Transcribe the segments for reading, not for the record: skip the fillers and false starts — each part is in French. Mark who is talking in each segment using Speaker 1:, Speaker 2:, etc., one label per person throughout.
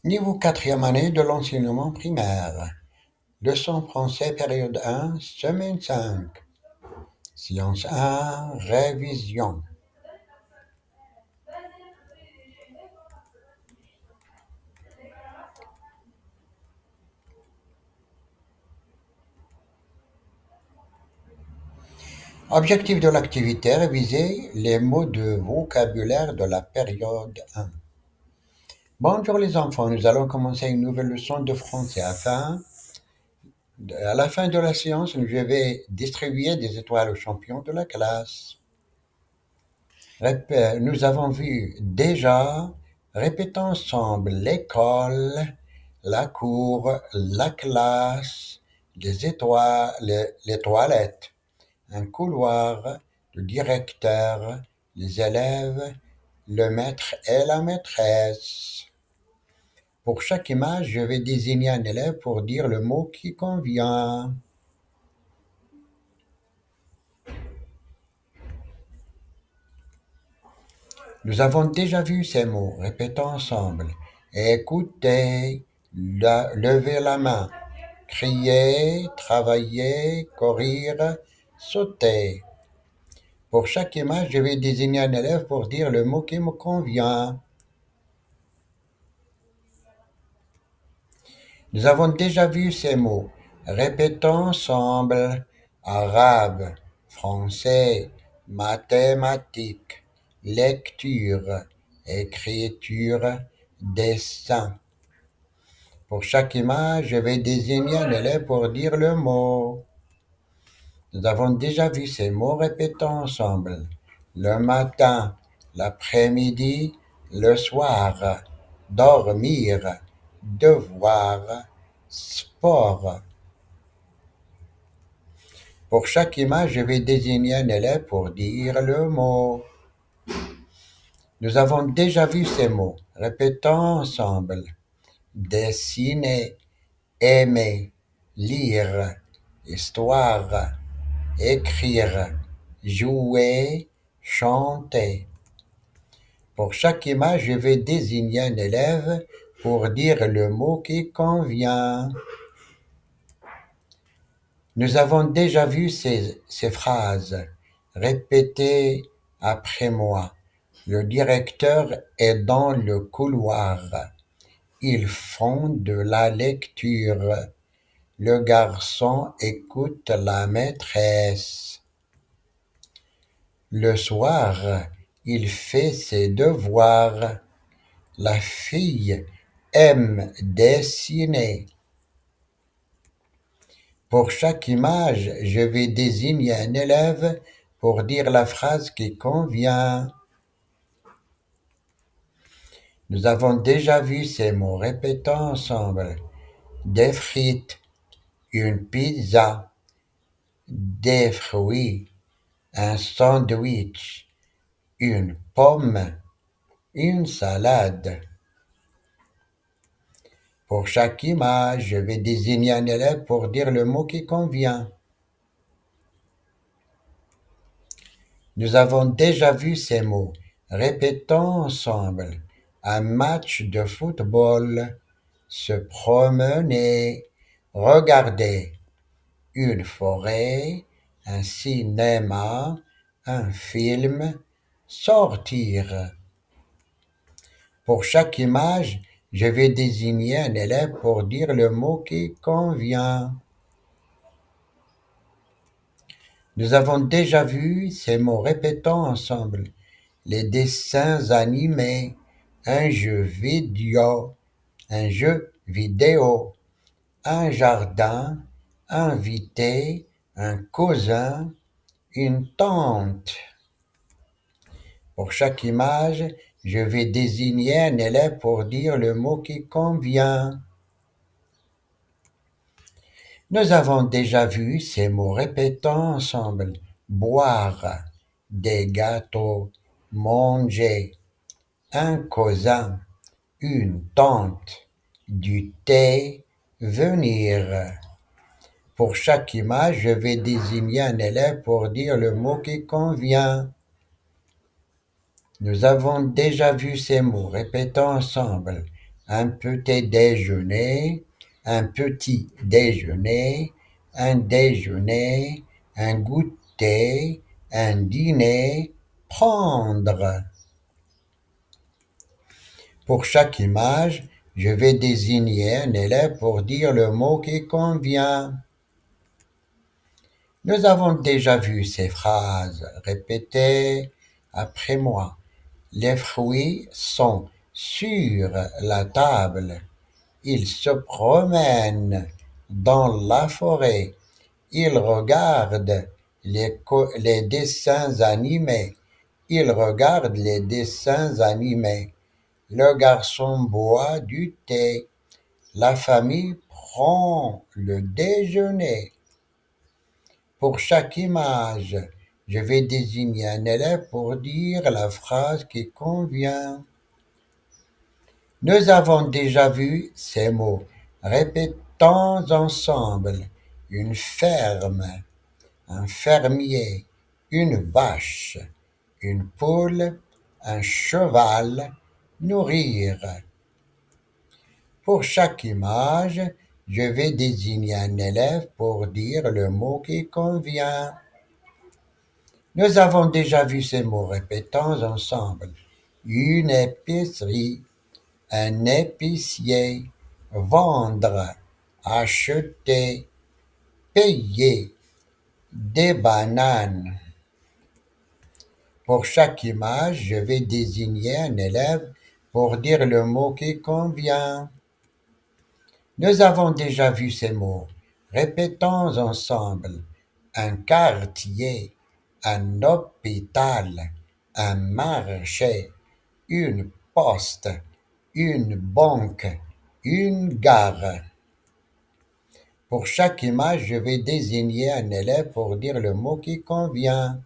Speaker 1: Niveau quatrième année de l'enseignement primaire. Leçon français période 1, semaine 5. Science 1, révision. Objectif de l'activité, réviser les mots de vocabulaire de la période 1. Bonjour les enfants, nous allons commencer une nouvelle leçon de français. À la fin de la séance, je vais distribuer des étoiles aux champions de la classe. Nous avons vu déjà, répétons ensemble, l'école, la cour, la classe, les étoiles, les toilettes, un couloir, le directeur, les élèves, le maître et la maîtresse. Pour chaque image, je vais désigner un élève pour dire le mot qui convient. Nous avons déjà vu ces mots. Répétons ensemble. Écoutez, levez la main, crier, travailler, courir, sauter. Pour chaque image, je vais désigner un élève pour dire le mot qui me convient. Nous avons déjà vu ces mots. Répétons ensemble. Arabe, français, mathématiques, lecture, écriture, dessin. Pour chaque image, je vais désigner un élève pour dire le mot. Nous avons déjà vu ces mots. Répétons ensemble. Le matin, l'après-midi, le soir, dormir, devoir, sport. Pour chaque image, je vais désigner un élève pour dire le mot. Nous avons déjà vu ces mots. Répétons ensemble. Dessiner, aimer, lire, histoire, écrire, jouer, chanter. Pour chaque image, je vais désigner un élève pour dire le mot qui convient. Nous avons déjà vu ces phrases. Répétez après moi. Le directeur est dans le couloir. Ils font de la lecture. Le garçon écoute la maîtresse. Le soir, il fait ses devoirs. La fille aime dessiner. Pour chaque image, je vais désigner un élève pour dire la phrase qui convient. Nous avons déjà vu ces mots. Répétons ensemble. Des frites, une pizza, des fruits, un sandwich, une pomme, une salade. Pour chaque image, je vais désigner un élève pour dire le mot qui convient. Nous avons déjà vu ces mots. Répétons ensemble. Un match de football, se promener, regarder, une forêt, un cinéma, un film, sortir. Pour chaque image, je vais désigner un élève pour dire le mot qui convient. Nous avons déjà vu ces mots. Répétons ensemble. Les dessins animés, un jeu vidéo, un jardin, invité, un cousin, une tante. Pour chaque image, je vais désigner un élève pour dire le mot qui convient. Nous avons déjà vu ces mots. Répétons ensemble. Boire, des gâteaux, manger, un cousin, une tante, du thé, venir. Pour chaque image, je vais désigner un élève pour dire le mot qui convient. Nous avons déjà vu ces mots. Répétons ensemble. un petit déjeuner, un petit déjeuner, un déjeuner, un goûter, un dîner, prendre. Pour chaque image, je vais désigner un élève pour dire le mot qui convient. Nous avons déjà vu ces phrases. Répétez après moi. Les fruits sont sur la table. Ils se promènent dans la forêt. Ils regardent les dessins animés. Ils regardent les dessins animés. Le garçon boit du thé. La famille prend le déjeuner. Pour chaque image, je vais désigner un élève pour dire la phrase qui convient. Nous avons déjà vu ces mots. Répétons ensemble. Une ferme, un fermier, une vache, une poule, un cheval, nourrir. Pour chaque image, je vais désigner un élève pour dire le mot qui convient. Nous avons déjà vu ces mots. Répétons ensemble. Une épicerie, un épicier, vendre, acheter, payer, des bananes. Pour chaque image, je vais désigner un élève pour dire le mot qui convient. Nous avons déjà vu ces mots. Répétons ensemble. Un quartier, un hôpital, un marché, une poste, une banque, une gare. Pour chaque image, je vais désigner un élève pour dire le mot qui convient.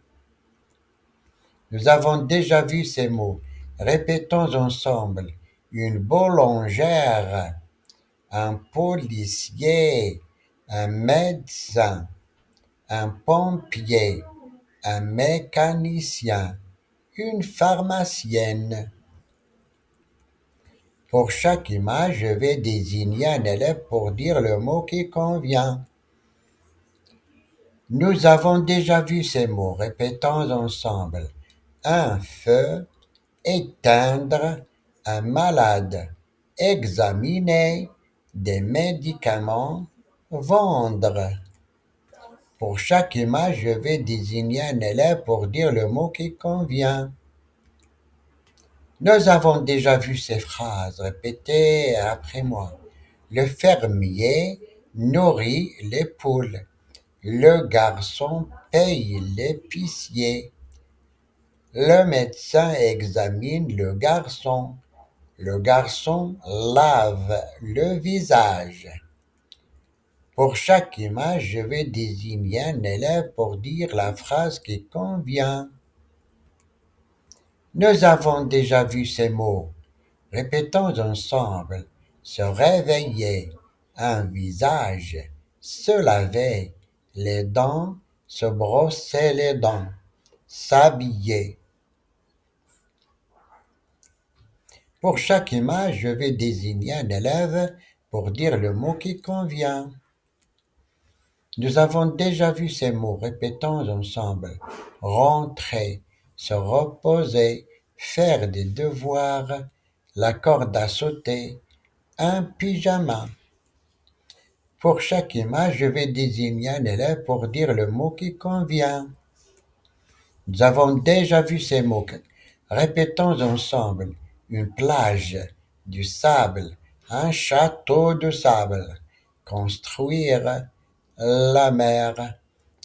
Speaker 1: Nous avons déjà vu ces mots. Répétons ensemble. Une boulangère, un policier, un médecin, un pompier, un mécanicien, une pharmacienne. Pour chaque image, je vais désigner un élève pour dire le mot qui convient. Nous avons déjà vu ces mots. Répétons ensemble. Un feu, éteindre, un malade, examiner, des médicaments, vendre. Pour chaque image, je vais désigner un élève pour dire le mot qui convient. Nous avons déjà vu ces phrases. Répétez après moi. Le fermier nourrit les poules. Le garçon paye l'épicier. Le médecin examine le garçon. Le garçon lave le visage. Pour chaque image, je vais désigner un élève pour dire la phrase qui convient. Nous avons déjà vu ces mots. Répétons ensemble. Se réveiller, un visage, se laver, les dents, se brosser les dents, s'habiller. Pour chaque image, je vais désigner un élève pour dire le mot qui convient. Nous avons déjà vu ces mots. Répétons ensemble. Rentrer, se reposer, faire des devoirs, la corde à sauter, un pyjama. Pour chaque image, je vais désigner un élève pour dire le mot qui convient. Nous avons déjà vu ces mots. Répétons ensemble. Une plage, du sable, un château de sable, construire, la mer,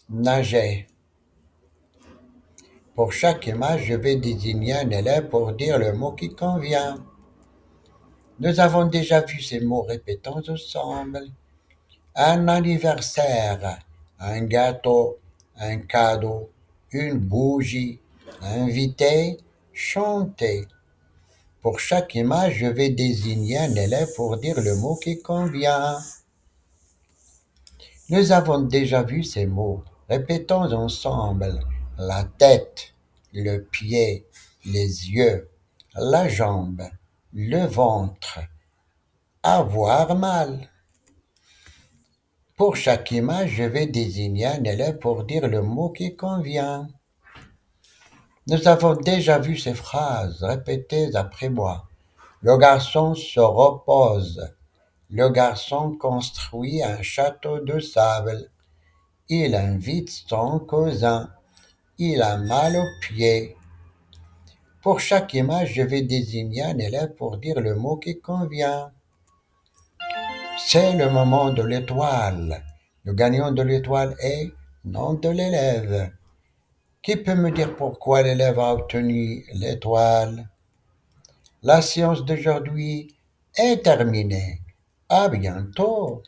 Speaker 1: nager. Pour chaque image, je vais désigner un élève pour dire le mot qui convient. Nous avons déjà vu ces mots. Répétons ensemble. Un anniversaire, un gâteau, un cadeau, une bougie, inviter, chanter. Pour chaque image, je vais désigner un élève pour dire le mot qui convient. Nous avons déjà vu ces mots. Répétons ensemble. La tête, le pied, les yeux, la jambe, le ventre, Avoir mal. Pour chaque image, je vais désigner un élève pour dire le mot qui convient. Nous avons déjà vu ces phrases, répétez après moi. Le garçon se repose. Le garçon construit un château de sable. Il invite son cousin. Il a mal aux pieds. Pour chaque image, je vais désigner un élève pour dire le mot qui convient. C'est le moment de l'étoile. Le gagnant de l'étoile est nom de l'élève. Qui peut me dire pourquoi l'élève a obtenu l'étoile? La séance d'aujourd'hui est terminée. À bientôt.